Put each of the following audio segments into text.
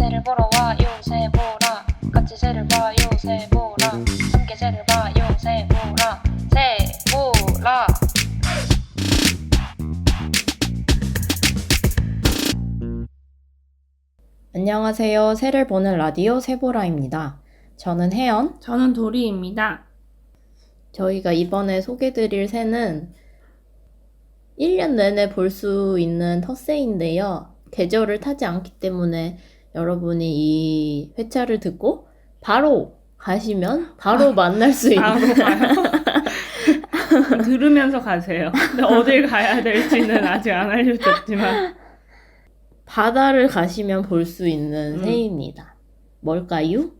새를 보러 와요 새보라 같이 새를 봐요 새보라 함께 새를 봐요 새보라 새보라. 안녕하세요. 새를 보는 라디오 새보라입니다. 저는 혜연. 저는 도리입니다. 저희가 이번에 소개드릴 새는 1년 내내 볼 수 있는 텃새인데요. 계절을 타지 않기 때문에 여러분이 이 회차를 듣고 바로 가시면 바로 만날 수 있는 들으면서 가세요. 근데 어딜 가야 될지는 아직 안 알려줬지만 바다를 가시면 볼 수 있는 새입니다. 뭘까요?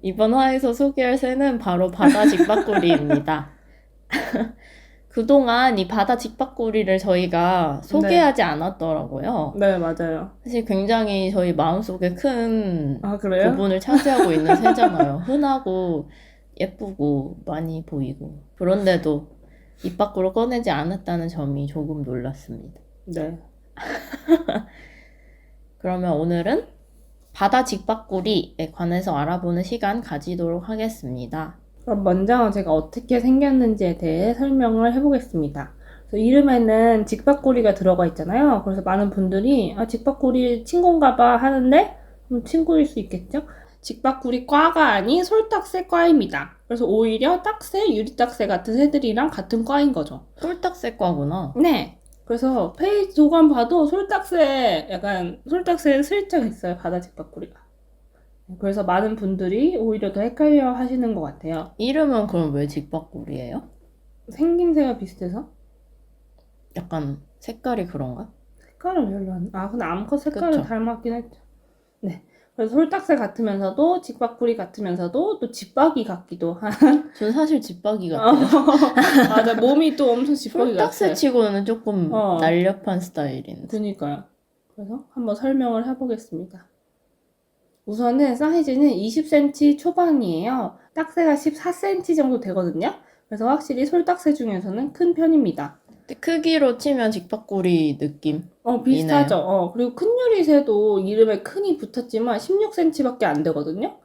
이번 화에서 소개할 새는 바로 바다 직박구리입니다. 그동안 이 바다 직박구리를 저희가 소개하지 않았더라고요. 네, 맞아요. 사실 굉장히 저희 마음속에 큰 그래요? 부분을 차지하고 있는 새잖아요. 흔하고 예쁘고 많이 보이고 그런데도 입 밖으로 꺼내지 않았다는 점이 조금 놀랐습니다. 네. 그러면 오늘은 바다 직박구리에 관해서 알아보는 시간 가지도록 하겠습니다. 그럼 먼저 제가 어떻게 생겼는지에 대해 설명을 해보겠습니다. 그래서 이름에는 직박구리가 들어가 있잖아요. 그래서 많은 분들이 직박구리 친구인가 봐 하는데 친구일 수 있겠죠? 직박구리 과가 아닌 솔딱새 과입니다. 그래서 오히려 딱새, 유리딱새 같은 새들이랑 같은 과인 거죠. 솔딱새과구나. 네. 그래서 페이지 도감 봐도 솔딱새, 약간 솔딱새 슬쩍 있어요. 바다 직박구리가. 그래서 많은 분들이 오히려 더 헷갈려 하시는 것 같아요. 이름은 그럼 왜 직박구리예요? 생김새가 비슷해서? 약간 색깔이 그런가? 색깔은 별로 안, 근데 암컷 색깔은 그쵸. 닮았긴 했죠. 네. 그래서 솔딱새 같으면서도 직박구리 같으면서도 또 집박이 같기도 한. 전 사실 집박이 같아요. 맞아. 몸이 또 엄청 집박이 솔딱새 같아. 치고는 조금 날렵한 스타일인데. 그니까요. 그래서 한번 설명을 해보겠습니다. 우선은 사이즈는 20cm 초반이에요. 딱새가 14cm 정도 되거든요. 그래서 확실히 솔딱새 중에서는 큰 편입니다. 근데 크기로 치면 직박구리 느낌. 비슷하죠. 그리고 큰 유리새도 이름에 큰이 붙었지만 16cm밖에 안 되거든요.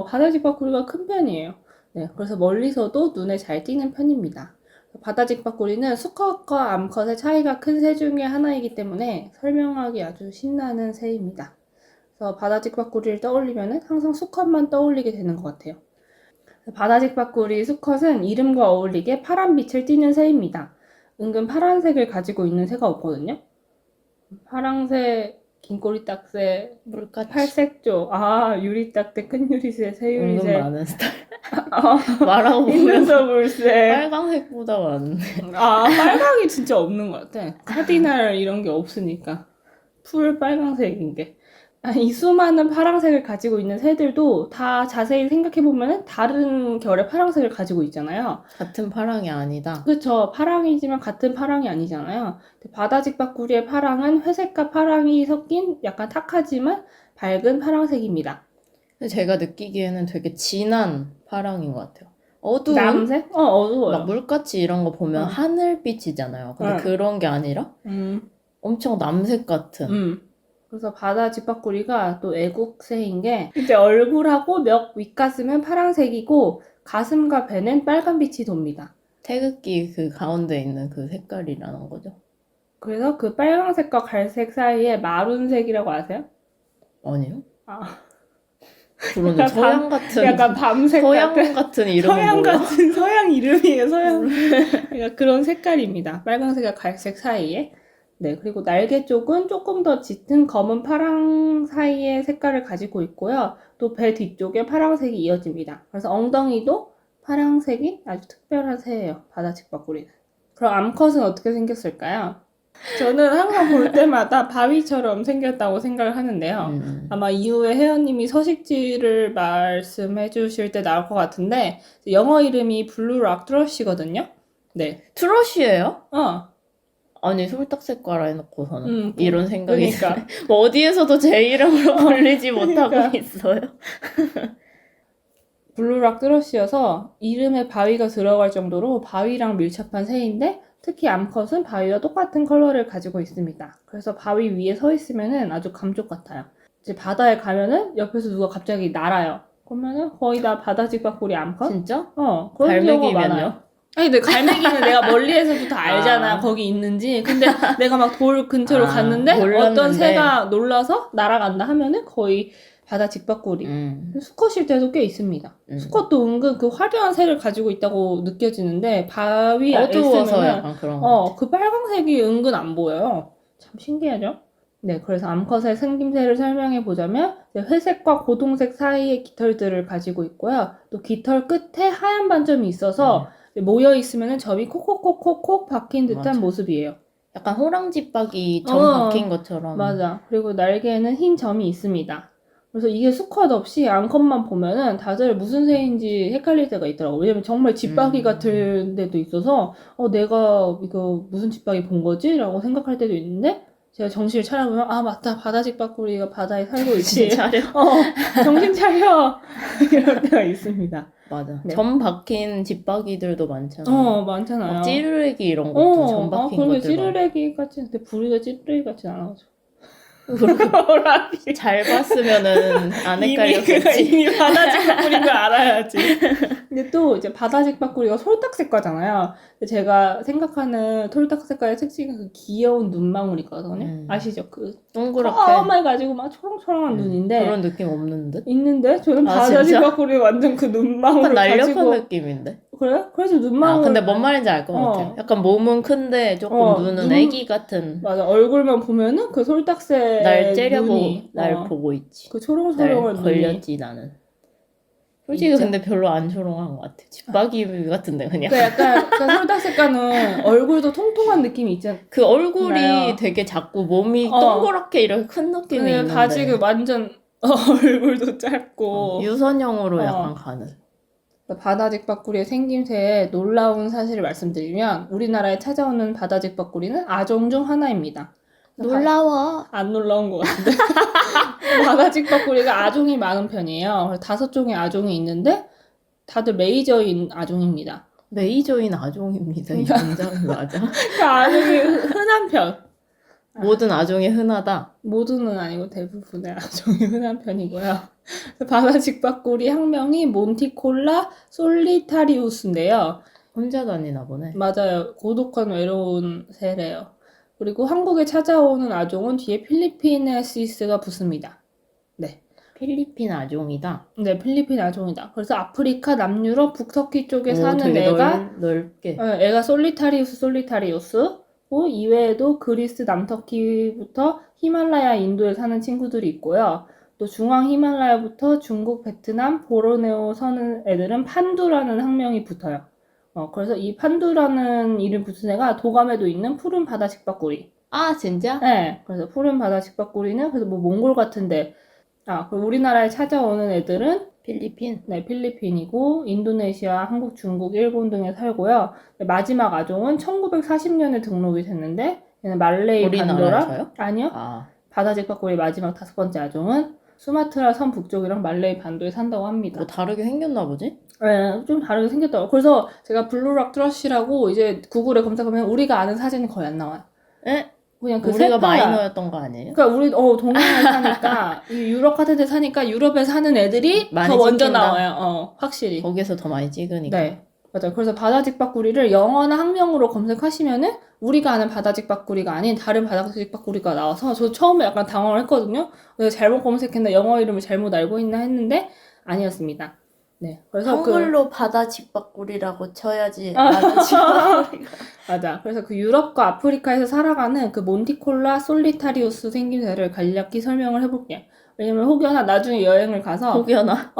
바다 직박구리가 큰 편이에요. 네, 그래서 멀리서도 눈에 잘 띄는 편입니다. 바다 직박구리는 수컷과 암컷의 차이가 큰 새 중에 하나이기 때문에 설명하기 아주 신나는 새입니다. 그래서 바다 직박구리를 떠올리면 항상 수컷만 떠올리게 되는 것 같아요. 바다 직박구리 수컷은 이름과 어울리게 파란 빛을 띠는 새입니다. 은근 파란색을 가지고 있는 새가 없거든요. 파랑새, 긴꼬리 딱새, 물같이. 팔색조, 유리딱새, 큰 유리새, 새유리새. 은근 많은 스타일. 말하고 보면 인눈썹 물새. 빨강색보다 많네. 빨강이 진짜 없는 것 같아. 카디날 이런 게 없으니까. 풀 빨강색인 게. 이 수많은 파랑색을 가지고 있는 새들도 다 자세히 생각해보면 다른 결의 파랑색을 가지고 있잖아요. 같은 파랑이 아니다. 그렇죠. 파랑이지만 같은 파랑이 아니잖아요. 바다 직박구리의 파랑은 회색과 파랑이 섞인 약간 탁하지만 밝은 파랑색입니다. 근데 제가 느끼기에는 되게 진한 파랑인 것 같아요. 어두운? 남색? 어두워요. 막 물같이 이런 거 보면 하늘빛이잖아요. 근데 그런 게 아니라 엄청 남색 같은. 그래서 바다 직박구리가 또 애국새인 게 이제 얼굴하고 멱 윗가슴은 파랑색이고 가슴과 배는 빨간빛이 돕니다. 태극기 그 가운데 있는 그 색깔이라는 거죠. 그래서 그 빨간색과 갈색 사이에 마룬색이라고 아세요? 아니요? 그러네. 서양 같은. 약간 밤색 서양 같은 이름은 서양 뭐야? 같은 서양 이름이에요. 서양. 그러니까 그런 색깔입니다. 빨간색과 갈색 사이에. 네, 그리고 날개 쪽은 조금 더 짙은 검은 파랑 사이의 색깔을 가지고 있고요. 또 배 뒤쪽에 파랑색이 이어집니다. 그래서 엉덩이도 파랑색이 아주 특별한 새예요. 바다 직박구리는. 그럼 암컷은 어떻게 생겼을까요? 저는 항상 볼 때마다 바위처럼 생겼다고 생각을 하는데요. 아마 이후에 혜연님이 서식지를 말씀해 주실 때 나올 것 같은데 영어 이름이 블루 락 트러쉬거든요. 네. 트러쉬예요? 아니 솔딱새과라 해놓고서는 이런 생각이 그러니까. 뭐 어디에서도 제 이름으로 불리지 못하고 있어요. 블루락 트러쉬여서 이름에 바위가 들어갈 정도로 바위랑 밀접한 새인데 특히 암컷은 바위와 똑같은 컬러를 가지고 있습니다. 그래서 바위 위에 서 있으면 아주 감쪽 같아요. 이제 바다에 가면은 옆에서 누가 갑자기 날아요. 그러면은 거의 다 바다직박구리 암컷? 진짜? 그런 경우가 많아요. 갈매기면요? 아니, 근데 갈매기는 내가 멀리에서부터 알잖아. 아. 거기 있는지. 근데 내가 막 돌 근처로 아, 갔는데 몰랐는데. 어떤 새가 놀라서 날아간다 하면은 거의 바다 직박구리. 수컷일 때도 꽤 있습니다. 수컷도 은근 그 화려한 새를 가지고 있다고 느껴지는데 바위에 어두워서 있으면은 약간 그런 거. 그 빨강색이 은근 안 보여요. 참 신기하죠? 네, 그래서 암컷의 생김새를 설명해 보자면 회색과 고동색 사이의 깃털들을 가지고 있고요. 또 깃털 끝에 하얀 반점이 있어서 모여 있으면은 점이 콕콕콕콕콕 박힌 듯한 맞아. 모습이에요. 약간 호랑지박이 점 박힌 것처럼. 맞아. 그리고 날개에는 흰 점이 있습니다. 그래서 이게 수컷 없이 암컷만 보면은 다들 무슨 새인지 헷갈릴 때가 있더라고. 왜냐면 정말 집박이 같은 데도 있어서 내가 이거 무슨 집박이 본 거지? 라고 생각할 때도 있는데 제가 정신을 차려보면 아 맞다 바다직박구리가 바다에 살고 있지. 정신 차려. 정신 차려. 이럴 때가 있습니다. 맞아. 네. 점 박힌 집박이들도 많잖아. 많잖아요. 막 찌르레기 이런 것도 점 박힌 그러게 것들. 찌르레기 같이 근데 부리가 찌르레기 같진 않아가지고. 잘 봤으면은 안 헷갈렸겠지. 이미 바다직박구리인 걸 알아야지. 근데 또 이제 바다직박구리가 솔딱색과잖아요. 근데 제가 생각하는 솔딱색과의 특징은 그 귀여운 눈망울이 있거든요. 아시죠? 그 동그랗게. 해가지고 막 초롱초롱한 눈인데 그런 느낌 없는 듯? 있는데 저는 아, 바다직박구리 완전 그 눈망울을 약간 날렵한 가지고 느낌인데? 그래요? 그래서 눈망울 근데 뭔 말인지 알 것 같아요. 약간 몸은 큰데 조금 눈은 애기 같은. 맞아. 얼굴만 보면은 그 솔딱새 날 째려보고 눈이, 날 보고 있지. 그 날 초롱초롱한 눈이 걸렸지 나는. 솔직히 진짜? 근데 별로 안 초롱한 것 같아. 집박이 같은데 그냥. 그 약간 그 솔딱색과는 얼굴도 통통한 느낌이 있잖아요. 그 얼굴이 되게 작고 몸이 동그랗게 이렇게 큰 느낌이 있는데. 바지가 완전 얼굴도 짧고 유선형으로 약간 가는. 바다직박구리의 생김새에 놀라운 사실을 말씀드리면 우리나라에 찾아오는 바다직박구리는 아종 중 하나입니다. 놀라워. 안 놀라운 것 같은데. 바다직박구리가 아종이 많은 편이에요. 5종의 아종이 있는데 다들 메이저인 아종입니다. 메이저인 아종입니다. 이 문장이 맞아. 그 아종이 흔한 편. 모든 아종이 흔하다. 모두는 아니고 대부분의 아종이 흔한 편이고요. 바다직박구리 학명이 몬티콜라 솔리타리우스인데요. 혼자 다니나 보네. 맞아요. 고독한 외로운 새래요. 그리고 한국에 찾아오는 아종은 뒤에 필리핀에시스가 붙습니다. 네. 필리핀 아종이다. 네, 필리핀 아종이다. 그래서 아프리카, 남유럽, 북터키 쪽에 오, 사는 되게 애가 넓게. 애가 솔리타리우스. 그 이외에도 그리스, 남터키부터 히말라야, 인도에 사는 친구들이 있고요. 또 중앙 히말라야부터 중국, 베트남, 보르네오 사는 애들은 판두라는 학명이 붙어요. 그래서 이 판두라는 이름 붙은 애가 도감에도 있는 푸른 바다 직박구리. 아, 진짜? 네. 그래서 푸른 바다 직박구리는 그래서 뭐 몽골 같은데 그리고 우리나라에 찾아오는 애들은 필리핀? 네, 필리핀이고 인도네시아, 한국, 중국, 일본 등에 살고요. 마지막 아종은 1940년에 등록이 됐는데 얘는 말레이, 반도라. 우리나라에서요? 아니요. 바다 직박구리 마지막 5번째 아종은 수마트라 섬 북쪽이랑 말레이 반도에 산다고 합니다. 뭐 다르게 생겼나 보지? 네, 좀 다르게 생겼더라고요. 그래서 제가 블루락 트러쉬라고 이제 구글에 검색하면 우리가 아는 사진이 거의 안 나와요. 에? 그냥 그 우리가 색깔. 마이너였던 거 아니에요? 그러니까 우리 동양에 사니까 이 유럽 같은 데 사니까 유럽에 사는 애들이 많이 더 먼저 찍힌다. 나와요. 확실히. 거기서 더 많이 찍으니까. 네. 맞아요. 그래서 바다직박구리를 영어나 학명으로 검색하시면은 우리가 아는 바다직박구리가 아닌 다른 바다직박구리가 나와서 저 처음에 약간 당황을 했거든요. 내가 잘못 검색했나 영어 이름을 잘못 알고 있나 했는데 아니었습니다. 네. 그래서 한글로 바다 직박구리라고 쳐야지. 맞아. 그래서 그 유럽과 아프리카에서 살아가는 그 몬티콜라 솔리타리우스 생김새를 간략히 설명을 해볼게요. 왜냐면 혹여나 나중에 여행을 가서 혹여나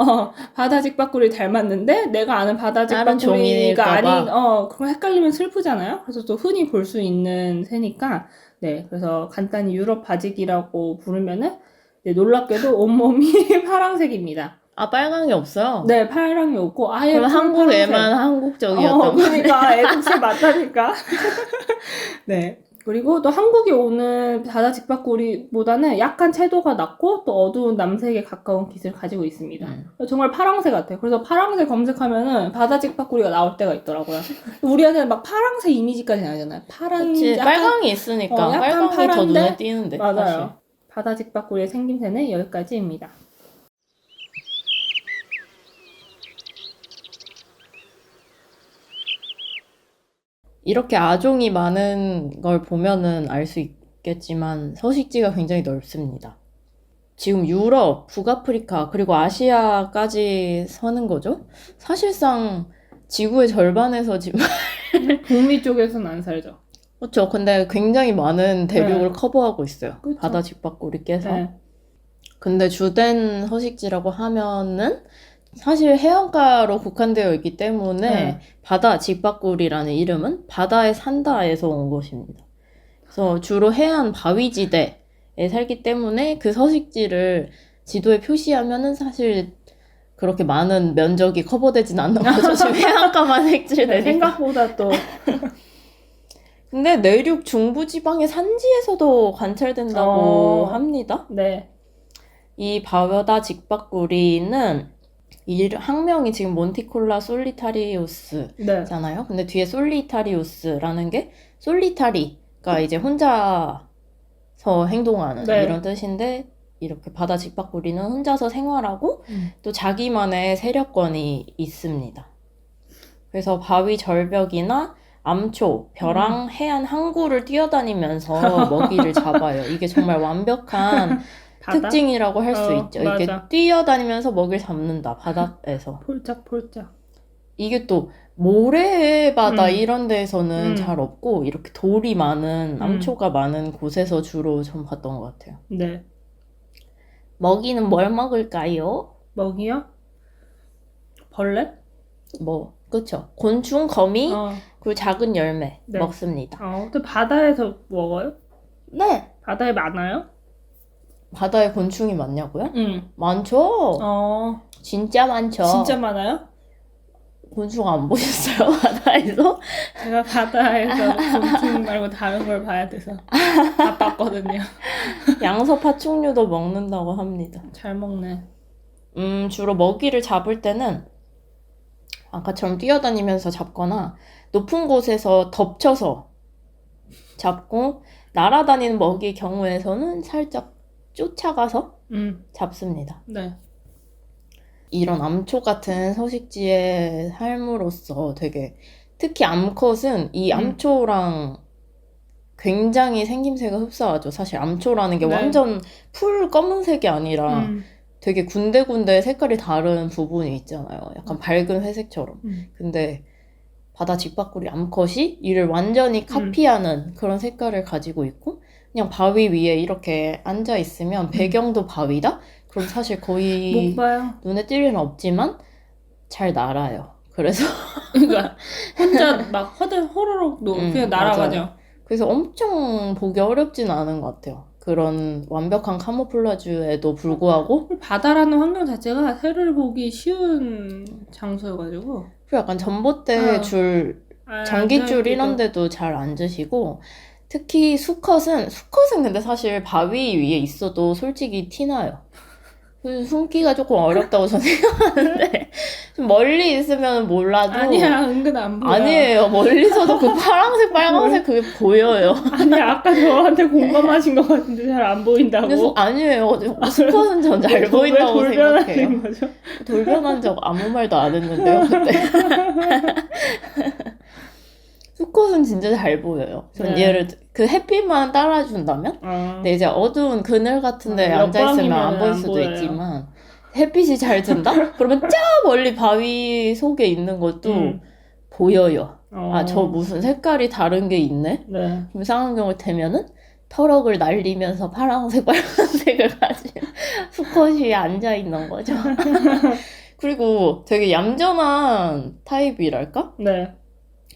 바다직박구리 닮았는데 내가 아는 바다직박구리가 아닌 그거 헷갈리면 슬프잖아요. 그래서 또 흔히 볼 수 있는 새니까 네. 그래서 간단히 유럽 바직이라고 부르면은 놀랍게도 온몸이 파란색입니다. 빨강이 없어요? 네, 파랑이 없고 아예 그럼 한국 파란색. 애만 한국적이었던 거. 그러니까 애국새 맞다니까. 네. 그리고 또 한국에 오는 바다 직박구리보다는 약간 채도가 낮고 또 어두운 남색에 가까운 깃을 가지고 있습니다. 정말 파랑새 같아요. 그래서 파랑새 검색하면은 바다 직박구리가 나올 때가 있더라고요. 우리한테는 막 파랑새 이미지까지 나잖아요. 그치, 약간, 빨강이 있으니까 약간 빨강이 더 파란데? 눈에 띄는데. 맞아요. 사실. 바다 직박구리의 생김새는 여기까지입니다. 이렇게 아종이 많은 걸 보면은 알 수 있겠지만 서식지가 굉장히 넓습니다. 지금 유럽, 북아프리카, 그리고 아시아까지 서는 거죠. 사실상 지구의 절반에서 지금 북미 쪽에서는 안 살죠. 그렇죠. 근데 굉장히 많은 대륙을 네. 커버하고 있어요. 그쵸. 바다 직박구리께서. 네. 근데 주된 서식지라고 하면은 사실 해안가로 국한되어 있기 때문에 네. 바다 직박구리라는 이름은 바다에 산다에서 온 것입니다. 그래서 주로 해안 바위지대에 살기 때문에 그 서식지를 지도에 표시하면은 사실 그렇게 많은 면적이 커버되진 않는 거죠. 지금 해안가만 네, 색칠되니까. 생각보다 또 근데 내륙 중부지방의 산지에서도 관찰된다고 합니다. 네. 이 바다 직박구리는 이 학명이 지금 몬티콜라 솔리타리우스잖아요. 네. 근데 뒤에 솔리타리우스라는 게 솔리타리가 이제 혼자서 행동하는 네. 이런 뜻인데 이렇게 바다 직박구리는 혼자서 생활하고 또 자기만의 세력권이 있습니다. 그래서 바위 절벽이나 암초, 벼랑, 해안 항구를 뛰어다니면서 먹이를 잡아요. 이게 정말 완벽한 바다? 특징이라고 할 수 있죠. 이게 맞아. 뛰어다니면서 먹이를 잡는다, 바다에서. 폴짝폴짝. 이게 또 모래바다 이런 데에서는 음. 잘 없고 이렇게 돌이 많은, 암초가 많은 곳에서 주로 좀 봤던 것 같아요. 네. 먹이는 뭘 먹을까요? 먹이요? 벌레? 그쵸. 곤충, 거미, 어. 그리고 작은 열매 네. 먹습니다. 근데 바다에서 먹어요? 네. 바다에 많아요? 바다에 곤충이 많냐고요? 응. 많죠. 진짜 많죠. 진짜 많아요? 곤충 안 보셨어요? 바다에서? 제가 바다에서 곤충 말고 다른 걸 봐야 돼서 바빴거든요. 양서 파충류도 먹는다고 합니다. 잘 먹네. 주로 먹이를 잡을 때는 아까처럼 뛰어다니면서 잡거나 높은 곳에서 덮쳐서 잡고 날아다니는 먹이의 경우에서는 살짝 쫓아가서 잡습니다. 네. 이런 암초 같은 서식지에 삶으로써 되게 특히 암컷은 이 암초랑 굉장히 생김새가 흡사하죠. 사실 암초라는 게 네. 완전 풀 검은색이 아니라 되게 군데군데 색깔이 다른 부분이 있잖아요. 약간 밝은 회색처럼. 근데 바다 직박구리 암컷이 이를 완전히 카피하는 그런 색깔을 가지고 있고 그냥 바위 위에 이렇게 앉아 있으면 배경도 바위다? 그럼 사실 거의 못 봐요. 눈에 띌 일은 없지만 잘 날아요. 그래서 그러니까 혼자 막 호로록 그냥 날아가죠. 맞아요. 그래서 엄청 보기 어렵진 않은 것 같아요. 그런 완벽한 카모플라주에도 불구하고 바다라는 환경 자체가 새를 보기 쉬운 장소여가지고 그리고 약간 전봇대 줄, 전기줄 앉아있기도. 이런 데도 잘 앉으시고 특히 수컷은 근데 사실 바위 위에 있어도 솔직히 티나요. 그래서 숨기가 조금 어렵다고 저는 생각하는데 좀 멀리 있으면 몰라도 아니야, 은근 안 보여. 아니에요. 멀리서도 그 파란색 빨간색 그게 보여요. 아니, 아까 저한테 공감하신 것 같은데 잘 안 보인다고. 근데 아니에요. 수컷은 전 잘 보인다고 왜 생각해요. 돌변하신 거죠? 돌변한 적 아무 말도 안 했는데요, 그때. 수컷은 진짜 잘 보여요. 전 네. 그 햇빛만 따라준다면? 근데 이제 어두운 그늘 같은 데 앉아있으면 안 보일 수도 보여요. 있지만 햇빛이 잘 든다? 그러면 저 멀리 바위 속에 있는 것도 보여요. 저 무슨 색깔이 다른 게 있네? 네. 그럼 상안경을 대면은 터럭을 날리면서 파란색, 빨간색을 가진 수컷이 앉아있는 거죠. 그리고 되게 얌전한 타입이랄까? 네.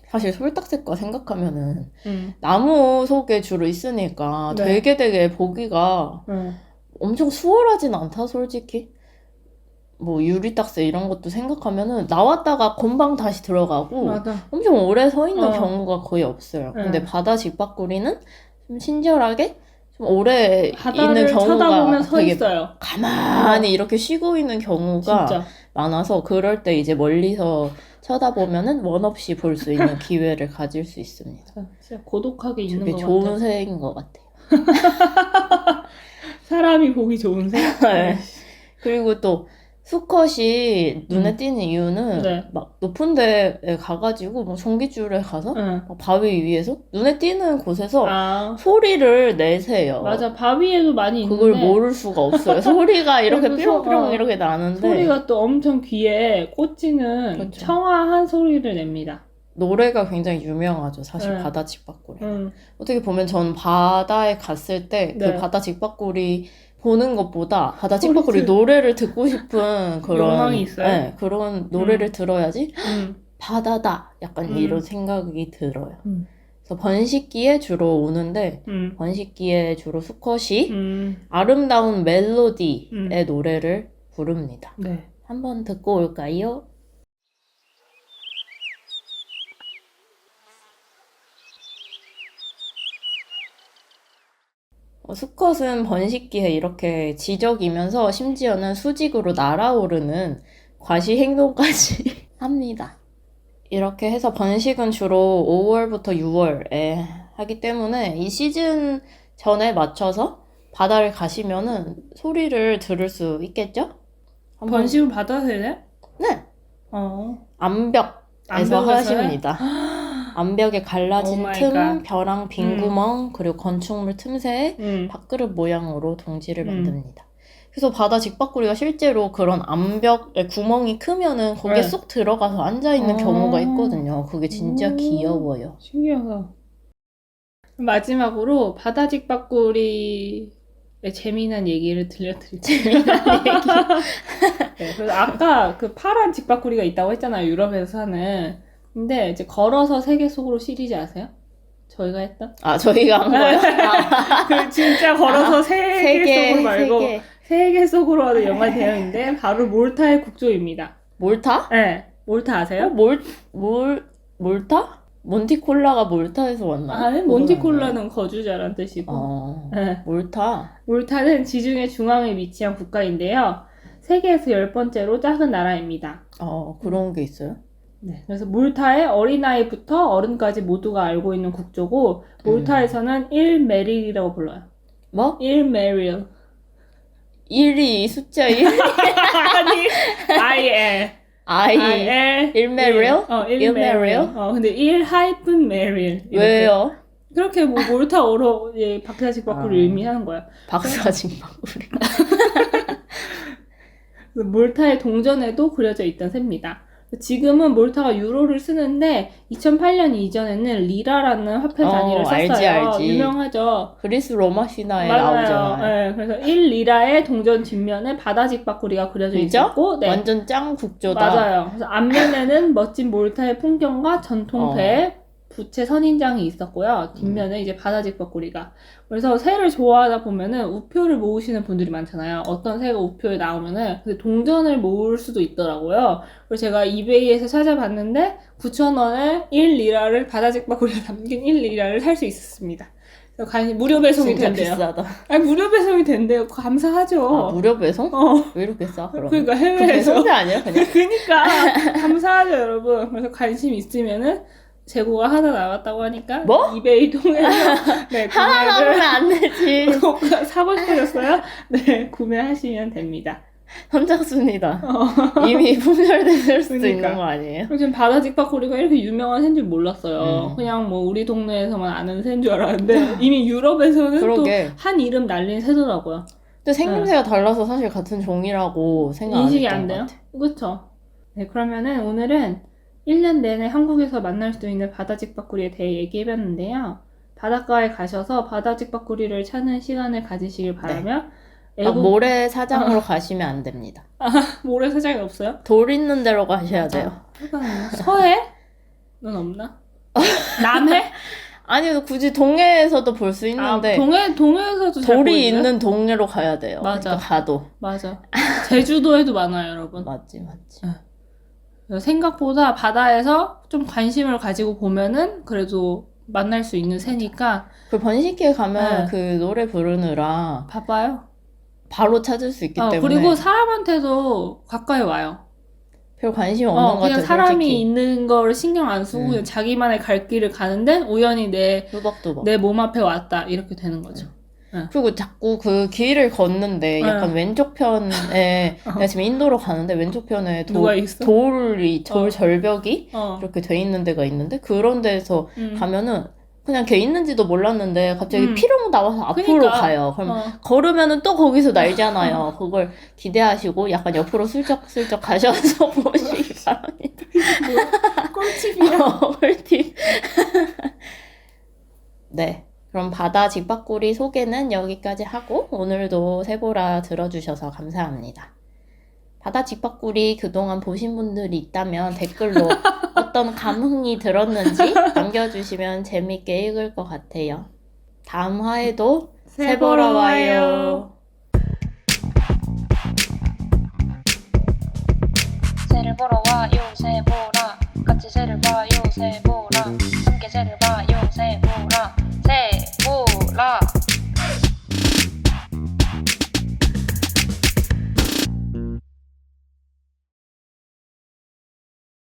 사실 솔딱새과 생각하면은 나무 속에 주로 있으니까 네. 되게 보기가 엄청 수월하진 않다, 솔직히. 뭐 유리딱새 이런 것도 생각하면은 나왔다가 금방 다시 들어가고 맞아. 엄청 오래 서 있는 경우가 거의 없어요. 네. 근데 바다 직박구리는 좀 친절하게 좀 오래 있는 바다를 경우가 쳐다보면 서 되게 있어요. 가만히 이렇게 쉬고 있는 경우가 진짜. 많아서 그럴 때 이제 멀리서 쳐다보면은 원 없이 볼 수 있는 기회를 가질 수 있습니다. 진짜 고독하게 있는 되게 것 좋은 같아요. 새인 것 같아요. 사람이 보기 좋은 새? 네. 그리고 또 수컷이 눈에 띄는 이유는 네. 막 높은 데에 가가지고 뭐 전기줄에 가서 응. 막 바위 위에서 눈에 띄는 곳에서 아, 소리를 내세요. 맞아. 바위에도 많이 있는데 그걸 모를 수가 없어요. 소리가 이렇게 그리고 삐롱삐롱 이렇게 나는데 소리가 또 엄청 귀에 꽂히는 그렇죠. 청아한 소리를 냅니다. 노래가 굉장히 유명하죠. 사실 네. 바다 직박구리. 응. 어떻게 보면 전 바다에 갔을 때 그 네. 바다 직박구리 보는 것보다 바다 직박구리 노래를 듣고 싶은 그런 욕망이 있어요? 네, 그런 노래를 들어야지 응. 바다다 약간 음. 이런 생각이 들어요. 음. 그래서 번식기에 주로 오는데 응. 번식기에 주로 수컷이 응. 아름다운 멜로디의 음. 노래를 부릅니다. 네. 한번 듣고 올까요? 수컷은 번식기에 이렇게 지적이면서 심지어는 수직으로 날아오르는 과시 행동까지 합니다. 이렇게 해서 번식은 주로 5월부터 6월에 하기 때문에 이 시즌 전에 맞춰서 바다를 가시면은 소리를 들을 수 있겠죠? 한번- 번식을 받아서 해? 네! 암벽에서 암벽에서 해? 하십니다. 암벽에 갈라진 오 마이 틈, 갓. 벼랑 빈 구멍, 그리고 건축물 틈새에 응. 밥그릇 모양으로 둥지를 음. 만듭니다. 그래서 바다 직박구리가 실제로 그런 암벽에 구멍이 크면은 거기에 네. 쏙 들어가서 앉아있는 아. 경우가 있거든요. 그게 진짜 오. 귀여워요. 신기하다. 마지막으로 바다 직박구리의 재미난 얘기를 들려드릴게요. 네, 그래서 아까 그 파란 직박구리가 있다고 했잖아요. 유럽에서 사는. 근데 이제 걸어서 세계 속으로 시리즈 아세요? 저희가 했던? 아, 저희가 한 거요? 그 진짜 걸어서 세계 속으로 말고 세계. 세계 속으로 하는 영화 대형인데 바로 몰타의 국조입니다. 몰타? 네, 몰타 아세요? 몰타? 몬티콜라가 몰타에서 왔나요? 아니, 몬티콜라는 거주자란 뜻이고 네. 몰타? 몰타는 지중해 중앙에 위치한 국가인데요. 세계에서 10번째로 작은 나라입니다. 그런 게 있어요? 네, 그래서 몰타의 어린아이부터 어른까지 모두가 알고 있는 국조고 몰타에서는 1메릴이라고 불러요. 뭐? 1메릴. 1이 숫자 1? 아니, IL. I. 일메릴? 1메릴. 근데 1 하이픈 메릴. 왜요? 그렇게 뭐 몰타어로 박사직박구를 의미하는 거예요. 박사직박구리. 몰타의 동전에도 그려져 있던 셈입니다. 지금은 몰타가 유로를 쓰는데 2008년 이전에는 리라라는 화폐 단위를 썼어요. 알지. 유명하죠. 그리스 로마 신화에 맞아요. 나오잖아요. 네, 그래서 1리라의 동전 뒷면에 바다 직박구리가 그려져 진짜? 있었고, 네. 완전 짱 국조다. 맞아요. 그래서 앞면에는 멋진 몰타의 풍경과 전통패, 부채 선인장이 있었고요. 뒷면에 이제 바다 직박구리가. 그래서 새를 좋아하다 보면은 우표를 모으시는 분들이 많잖아요. 어떤 새가 우표에 나오면은 근데 동전을 모을 수도 있더라고요. 그래서 제가 이베이에서 찾아봤는데 9,000원에 1리라를 바다 직박구리가 담긴 1리라를 살 수 있었습니다. 그래서 무료 배송이 진짜 된대요. 비싸다. 아니 무료 배송이 된대요. 감사하죠. 무료 배송? 어. 왜 이렇게 싸? 그럼? 그러니까 그 해외에서. 배송비 아니야 그냥? 그니까 감사하죠 여러분. 그래서 관심 있으면은 재고가 하나 남았다고 하니까 뭐? 이베이 통해서 네, 하나 남으면 안 되지. 사고 싶으셨어요? 네, 구매하시면 됩니다. 선착순이다. 이미 품절됐을 수도 그러니까. 있는 거 아니에요? 지금 바다 직박구리가 이렇게 유명한 새인 줄 몰랐어요. 그냥 뭐 우리 동네에서만 아는 새인 줄 알았는데 이미 유럽에서는 그러게. 또 한 이름 날린 새더라고요. 근데 생김새가 달라서 사실 같은 종이라고 생각 안 인식이 했던 안 것 돼요? 같아. 그렇죠. 네, 그러면은 오늘은 1년 내내 한국에서 만날 수 있는 바다 직박구리에 대해 얘기해봤는데요. 바닷가에 가셔서 바다 직박구리를 찾는 시간을 가지시길 바라며 모래사장으로 가시면 안 됩니다. 모래사장이 없어요? 돌 있는 데로 가셔야 돼요. 서해? 넌 없나? 남해? 아니 굳이 동해에서도 볼 수 있는데 동해에서도 잘 돌이 보이고요? 있는 동네로 가야 돼요. 맞아. 그러니까 가도. 맞아. 제주도에도 많아요, 여러분. 맞지. 생각보다 바다에서 좀 관심을 가지고 보면은 그래도 만날 수 있는 새니까 그 번식기에 가면 네. 그 노래 부르느라 바빠요. 바로 찾을 수 있기 때문에 그리고 사람한테도 가까이 와요. 별 관심 없는 것 그냥 같아. 사람이 솔직히. 있는 거를 신경 안 쓰고 그냥 자기만의 갈 길을 가는데 우연히 내 또박또박. 몸 앞에 왔다 이렇게 되는 거죠. 응. 그리고 자꾸 그 길을 걷는데 약간 응. 왼쪽 편에 내가 지금 인도로 가는데 왼쪽 편에 누가 있어? 돌 절벽이 어. 이렇게 돼 있는 데가 있는데 그런 데서 가면은 그냥 걔 있는지도 몰랐는데 갑자기 피롱 나와서 앞으로 그니까. 가요. 그럼 걸으면은 또 거기서 날잖아요. 그걸 기대하시고 약간 옆으로 슬쩍슬쩍 가셔서 보시기 바랍니다. 꿀팁이야. 꿀팁. 네. 그럼 바다 집밥구리 소개는 여기까지 하고 오늘도 세보라 들어주셔서 감사합니다. 바다 집밥구리 그동안 보신 분들이 있다면 댓글로 어떤 감흥이 들었는지 남겨주시면 재밌게 읽을 것 같아요. 다음 화에도 세보러 와요. 새를 보러 와요 세보라 같이 새를 봐요 세보라